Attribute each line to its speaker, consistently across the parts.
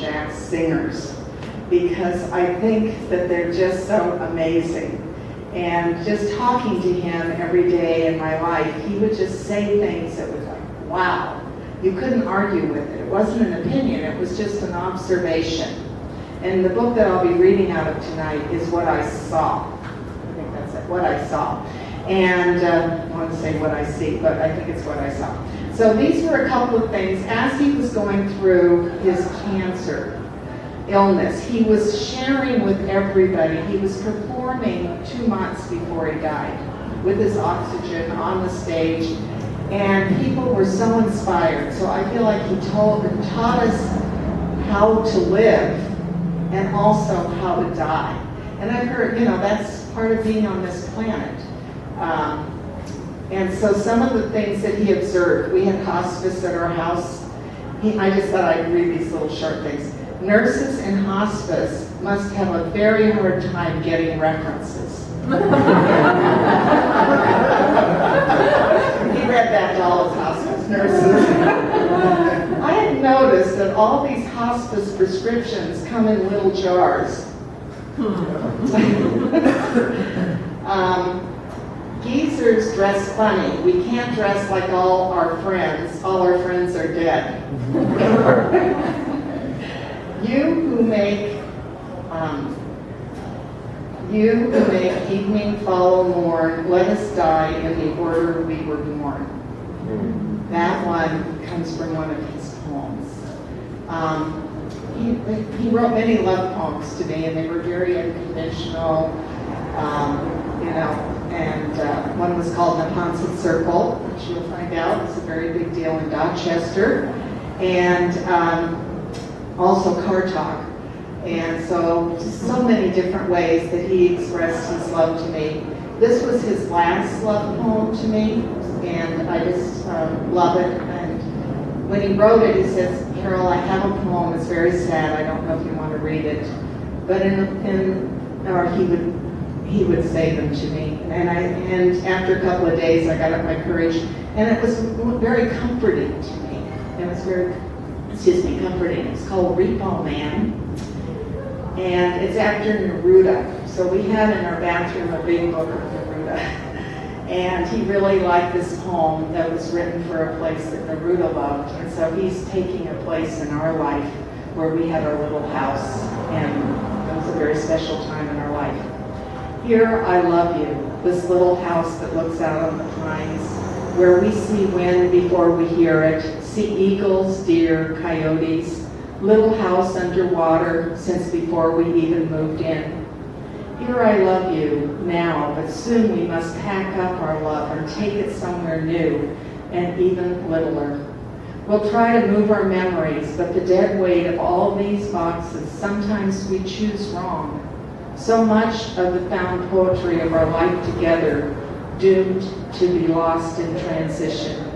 Speaker 1: Jack's singers, because I think that they're just so amazing. And just talking to him every day in my life, he would just say things that was like, wow. You couldn't argue with it. It wasn't an opinion, it was just an observation. And the book that I'll be reading out of tonight is What I Saw. I think that's it, What I Saw. And I want to say what I see, but I think it's what I saw. So these were a couple of things. As he was going through his cancer illness, he was sharing with everybody. He was performing 2 months before he died with his oxygen on the stage, and people were so inspired. So I feel like he taught us how to live and also how to die. And I've heard, that's part of being on this planet. And so some of the things that he observed, we had hospice at our house. I just thought I'd read these little short things. Nurses in hospice must have a very hard time getting references. He read that to all his hospice nurses. I had noticed that all these hospice prescriptions come in little jars. Geezers dress funny. We can't dress like all our friends. All our friends are dead. You who make evening follow morn, let us die in the order we were born. That one comes from one of his poems. He wrote many love poems to me, and they were very unconventional, and one was called Neponset Circle, which you'll find out is a very big deal in Dorchester, and also Car Talk. And so, just so many different ways that he expressed his love to me. This was his last love poem to me, and I just love it. And when he wrote it, he says, Carol, I have a poem, it's very sad, I don't know if you want to read it. But he would say them to me. And after a couple of days, I got up my courage, and it was very comforting to me. It was very, comforting. It's called Repo Man. And it's after Neruda. So we had in our bathroom a big book of Neruda. And he really liked this poem that was written for a place that Neruda loved. And so he's taking a place in our life where we had our little house. And it was a very special time in our life. Here I love you, this little house that looks out on the pines, where we see wind before we hear it, see eagles, deer, coyotes, little house underwater since before we even moved in. Here I love you now, but soon we must pack up our love and take it somewhere new and even littler. We'll try to move our memories, but the dead weight of all these boxes, sometimes we choose wrong. So much of the found poetry of our life together doomed to be lost in transition.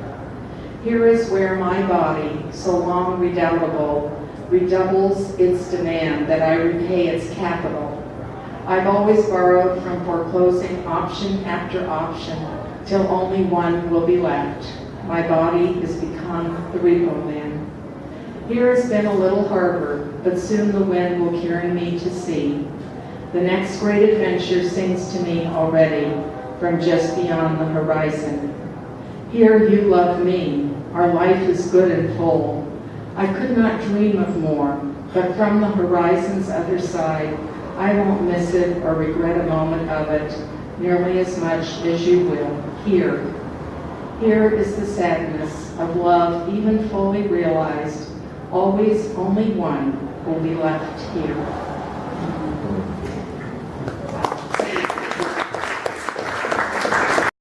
Speaker 1: Here is where my body, so long redoubtable, redoubles its demand that I repay its capital. I've always borrowed from foreclosing option after option till only one will be left. My body has become the repo man. Here has been a little harbor, but soon the wind will carry me to sea. The next great adventure sings to me already from just beyond the horizon. Here you love me. Our life is good and full. I could not dream of more, but from the horizon's other side, I won't miss it or regret a moment of it nearly as much as you will here. Here is the sadness of love even fully realized. Always only one will be left here.